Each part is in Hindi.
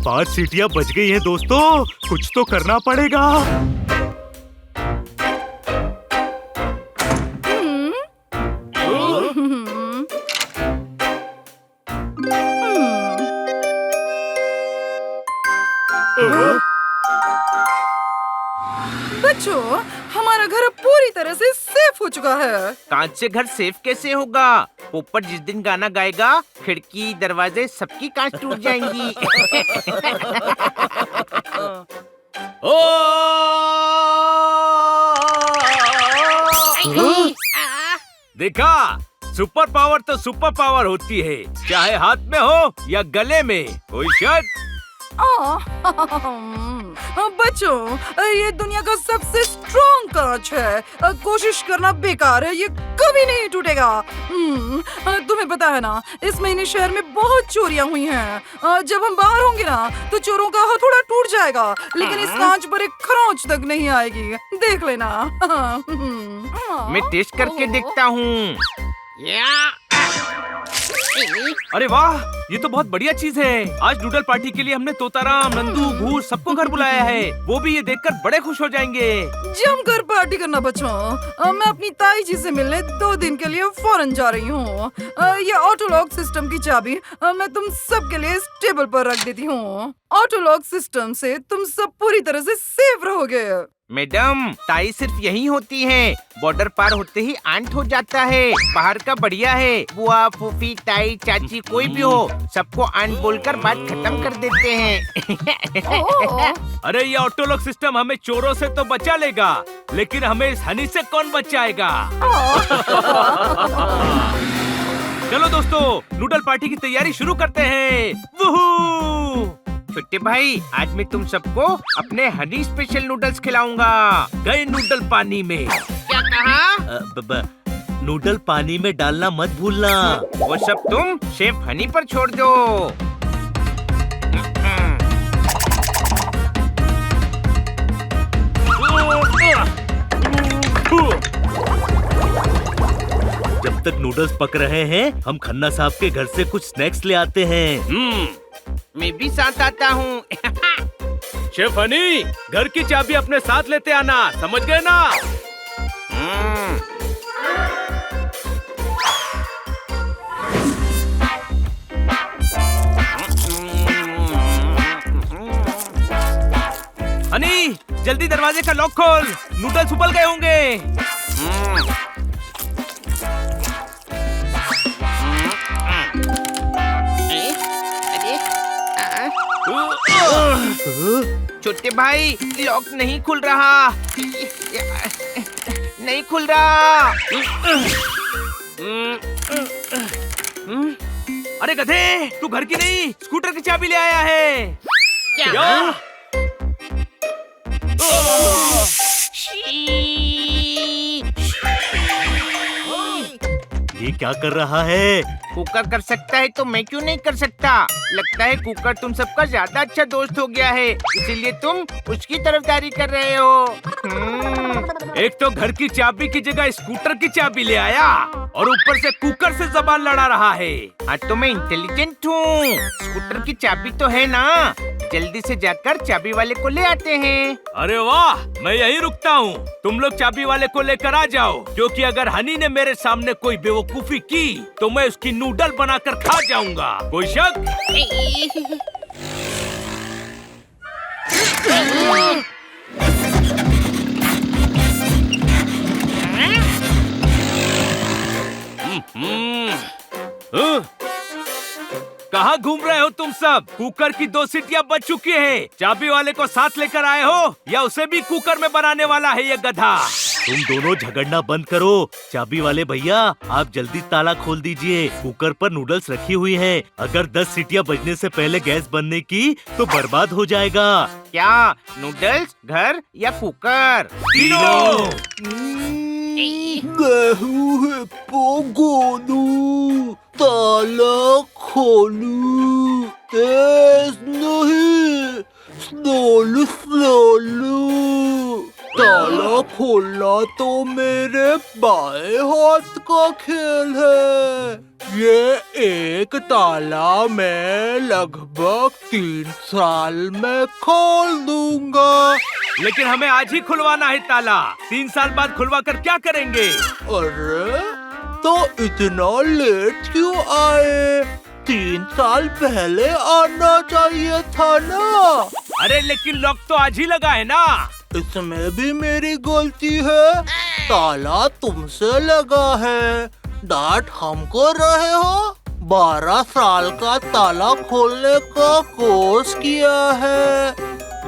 5 सीटियाँ बच गई हैं दोस्तों, कुछ तो करना पड़ेगा। बच्चों, हमारा घर पूरी तरह से सेफ हो चुका है। कांच से घर सेफ कैसे होगा? पोपट जिस दिन गाना गाएगा, खिड़की दरवाजे सबकी कांच टूट जाएंगी। देखा, सुपर पावर तो सुपर पावर होती है, चाहे हाथ में हो या गले में। कोई शक? बच्चों, ये दुनिया का सबसे स्ट्रॉन्ग कांच है। कोशिश करना बेकार है, ये कभी नहीं टूटेगा। तुम्हें पता है ना, इस महीने शहर में बहुत चोरियां हुई हैं। जब हम बाहर होंगे ना, तो चोरों का हथौड़ा टूट जाएगा, लेकिन इस कांच पर एक खरोंच तक नहीं आएगी। देख लेना। मैं टेस्ट करके देखता हूँ। अरे वाह, ये तो बहुत बढ़िया चीज है। आज नूडल पार्टी के लिए हमने तोताराम, नंदू, भूस सबको घर बुलाया है। वो भी ये देखकर बड़े खुश हो जाएंगे। जमकर पार्टी करना बच्चों। मैं अपनी ताई जी से मिलने 2 दिन के लिए फॉरेन जा रही हूँ। ये ऑटो लॉक सिस्टम की चाबी मैं तुम सब के लिए इस टेबल पर रख देती हूँ। ऑटो लॉक सिस्टम से तुम सब पूरी तरह से सेफ रहोगे। मैडम, ताई सिर्फ यही होती है। बॉर्डर पार होते ही आंट हो जाता है। बाहर का बढ़िया है। बुआ, फूफी, ताई, चाची कोई भी हो, सबको आंट बोलकर बात खत्म कर देते हैं। अरे ये ऑटो लॉक सिस्टम हमें चोरों से तो बचा लेगा, लेकिन हमें इस हनी से कौन बचाएगा? चलो दोस्तों, नूडल पार्टी की तैयारी शुरू करते हैं। वूहू! छोटे भाई, आज मैं तुम सबको अपने हनी स्पेशल नूडल्स खिलाऊंगा। गए नूडल पानी में। क्या कहा? नूडल पानी में डालना मत भूलना। वो सब तुम शेफ हनी पर छोड़ दो। जब तक नूडल्स पक रहे हैं, हम खन्ना साहब के घर से कुछ स्नैक्स ले आते हैं। मैं भी साथ आता हूँ। शेफ हनी, घर की चाबी अपने साथ लेते आना, समझ गए ना? हनी, जल्दी दरवाजे का लॉक खोल, नूडल्स उबल गए होंगे। छोटे भाई, लॉक नहीं खुल रहा। नहीं खुल रहा। अरे गधे, तू घर की नहीं, स्कूटर की चाबी ले आया है। क्या? ये क्या कर रहा है? कुकर कर सकता है तो मैं क्यों नहीं कर सकता? लगता है कुकर तुम सबका ज्यादा अच्छा दोस्त हो गया है, इसीलिए तुम उसकी तरफदारी कर रहे हो। एक तो घर की चाबी की जगह स्कूटर की चाबी ले आया, और ऊपर से कुकर से जबान लड़ा रहा है। हाँ, तो मैं इंटेलिजेंट हूँ। स्कूटर की चाबी तो है ना, जल्दी से जाकर चाबी वाले को ले आते हैं। अरे वाह, मैं यहीं रुकता हूँ, तुम लोग चाबी वाले को लेकर आ जाओ, क्योंकि अगर हनी ने मेरे सामने कोई बेवकूफी की तो मैं उसकी नूडल बनाकर खा जाऊंगा। कोई शक? कहाँ घूम रहे हो तुम सब? कुकर की 2 सीटियाँ बच चुकी हैं। चाबी वाले को साथ लेकर आए हो या उसे भी कुकर में बनाने वाला है ये गधा? तुम दोनों झगड़ना बंद करो। चाबी वाले भैया, आप जल्दी ताला खोल दीजिए। कुकर पर नूडल्स रखी हुई हैं। अगर 10 सीटियाँ बजने से पहले गैस बनने की तो बर्बाद हो जाएगा। क्या नूडल्स, घर या कुकर? तीनों। ताला खोलू, तेज नहीं, स्लोली स्लोली, ताला ताला खोलना तो मेरे बाएं हाथ का खेल है। ये एक ताला मैं लगभग 3 साल में खोल दूंगा। लेकिन हमें आज ही खुलवाना है ताला। 3 साल बाद खुलवा कर क्या करेंगे? अरे तो इतना लेट क्यों आए? 3 साल पहले आना चाहिए था ना। अरे लेकिन लॉक तो आज ही लगा है ना। इसमें भी मेरी गलती है। ताला तुमसे लगा है, डांट हमको रहे हो। 12 साल का ताला खोलने का कोर्स किया है,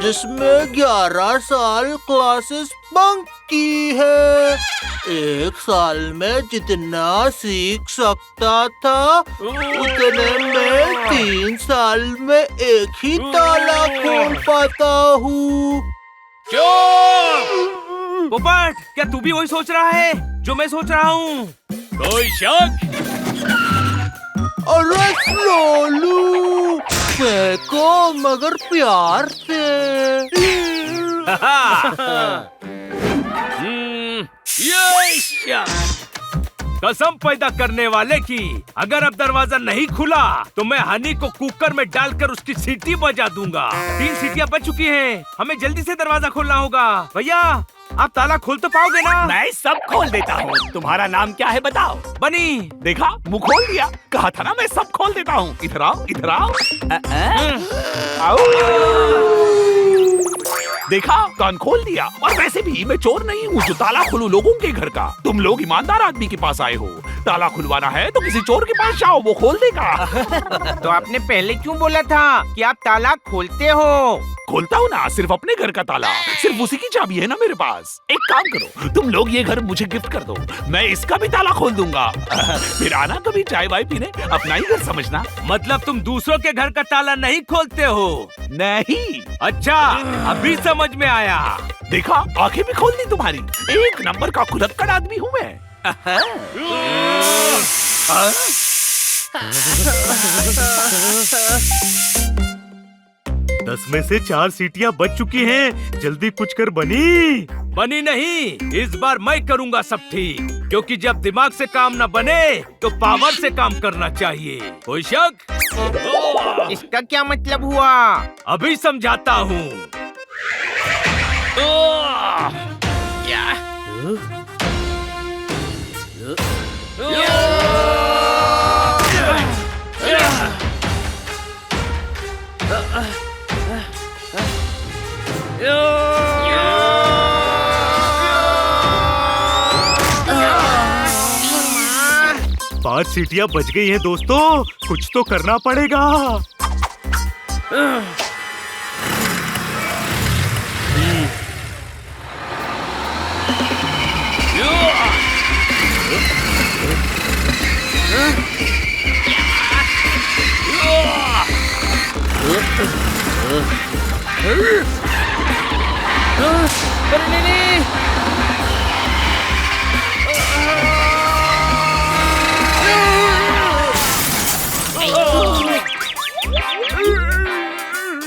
जिसमें 11 साल क्लासेस बंक की है। 1 साल में जितना सीख सकता था उतने में 3 साल में एक ही ताला खोल पाता हूँ। पोपट, क्या तू भी वही सोच रहा है जो मैं सोच रहा हूँ? कोई शक? अरे लोलू, फेंको मगर प्यार से। कसम पैदा करने वाले की, अगर अब दरवाजा नहीं खुला तो मैं हनी को कुकर में डालकर उसकी सीटी बजा दूंगा। 3 सीटियां बज चुकी हैं, हमें जल्दी से दरवाजा खोलना होगा। भैया, आप ताला खोल तो पाओगे ना? मैं सब खोल देता हूँ। तुम्हारा नाम क्या है बताओ? बनी। देखा, मुंह खोल दिया। कहा था ना मैं सब खोल देता हूँ। इधर आओ, इधर आओ। आओ। देखा, कान खोल दिया। और वैसे भी मैं चोर नहीं हूँ जो ताला खोलूं लोगों के घर का। तुम लोग ईमानदार आदमी के पास आए हो। ताला खुलवाना है तो किसी चोर के पास जाओ, वो खोल देगा। तो आपने पहले क्यों बोला था कि आप ताला खोलते हो? खोलता हूँ ना, सिर्फ अपने घर का ताला। सिर्फ उसी की चाबी है ना मेरे पास। एक काम करो, तुम लोग ये घर मुझे गिफ्ट कर दो, मैं इसका भी ताला खोल दूंगा। फिर आना कभी चाय वाय पीने, अपना ही घर समझना। मतलब तुम दूसरों के घर का ताला नहीं खोलते हो? नहीं। अच्छा, अभी समझ में आया। देखा, आंखें भी खोल दी तुम्हारी। एक नंबर का खुलक्कड़ आदमी हूँ मैं। 10 में से 4 सीटियां बच चुकी हैं। जल्दी कुछ कर बनी। बनी नहीं, इस बार मैं करूंगा सब ठीक, क्योंकि जब दिमाग से काम न बने तो पावर से काम करना चाहिए। कोई शक? इसका क्या मतलब हुआ? अभी समझाता हूँ। पांच सीटियां बच गई हैं दोस्तों, कुछ तो करना पड़ेगा।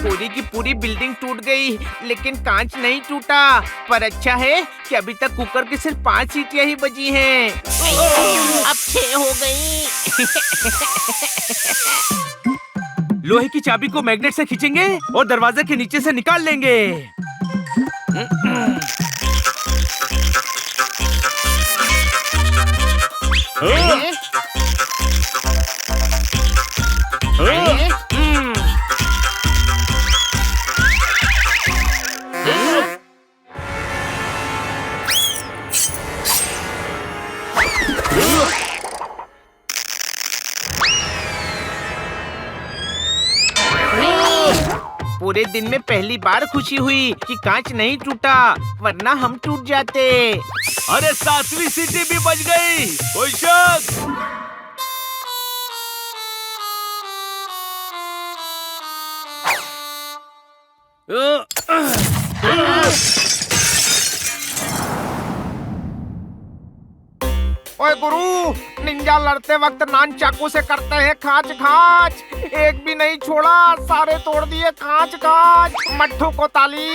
पूरी की पूरी बिल्डिंग टूट गई, लेकिन कांच नहीं टूटा। पर अच्छा है कि अभी तक कुकर की सिर्फ 5 सीटियां ही बची हैं। अब 6 हो गई। लोहे की चाबी को मैग्नेट से खींचेंगे और दरवाजे के नीचे से निकाल लेंगे। पूरे दिन में पहली बार खुशी हुई कि कांच नहीं टूटा, वरना हम टूट जाते। अरे 7वीं सीटी भी बच गई। कोई शक? ओए गुरु, निंजा लड़ते वक्त नान चाकू से करते हैं खाच खाच, एक भी नहीं छोड़ा, सारे तोड़ दिए खाच खाच। मट्ठू को ताली।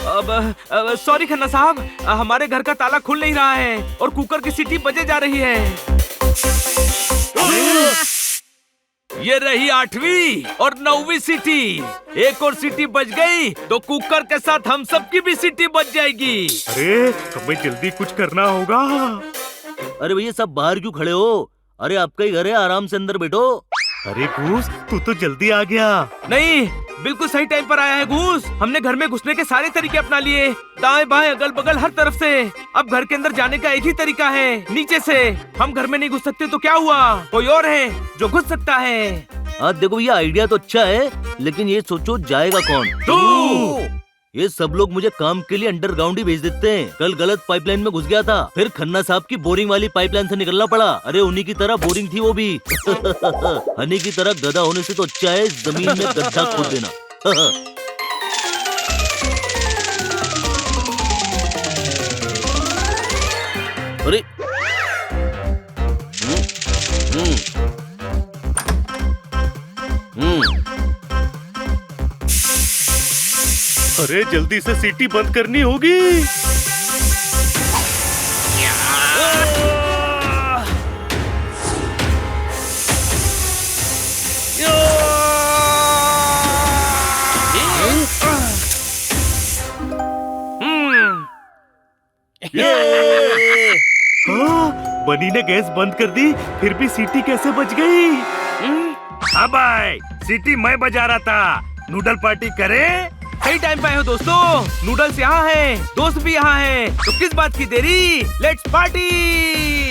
अब सॉरी खन्ना साहब, हमारे घर का ताला खुल नहीं रहा है और कुकर की सीटी बजे जा रही है। ये रही 8वीं और 9वीं सीटी। एक और सीटी बज गई तो कुकर के साथ हम सबकी भी सीटी बज जाएगी। अरे हमें जल्दी कुछ करना होगा। अरे भैया सब बाहर क्यों खड़े हो? अरे आपका ही घर है, आराम से अंदर बैठो। अरे घूस, तू तो जल्दी आ गया। नहीं, बिल्कुल सही टाइम पर आया है घूस। हमने घर में घुसने के सारे तरीके अपना लिए, दाएं बाएं अगल बगल हर तरफ से। अब घर के अंदर जाने का एक ही तरीका है, नीचे से। हम घर में नहीं घुस सकते तो क्या हुआ, कोई और है जो घुस सकता है। हाँ देखो भैया, आइडिया तो अच्छा है, लेकिन ये सोचो जाएगा कौन? तू। ये सब लोग मुझे काम के लिए अंडरग्राउंड ही भेज देते हैं। कल गलत पाइपलाइन में घुस गया था, फिर खन्ना साहब की बोरिंग वाली पाइपलाइन से निकलना पड़ा। अरे उन्हीं की तरह बोरिंग थी वो भी। हनी की तरह गधा होने से तो अच्छा है जमीन में गड्ढा खोद देना। अरे अरे जल्दी से सीटी बंद करनी होगी। हाँ, बनी ने गैस बंद कर दी, फिर भी सीटी कैसे बच गई? हाँ भाई, सीटी मैं बजा रहा था। नूडल पार्टी करें? सही टाइम पे आए हो दोस्तों। नूडल्स यहाँ हैं, दोस्त भी यहाँ हैं, तो किस बात की देरी, लेट्स पार्टी।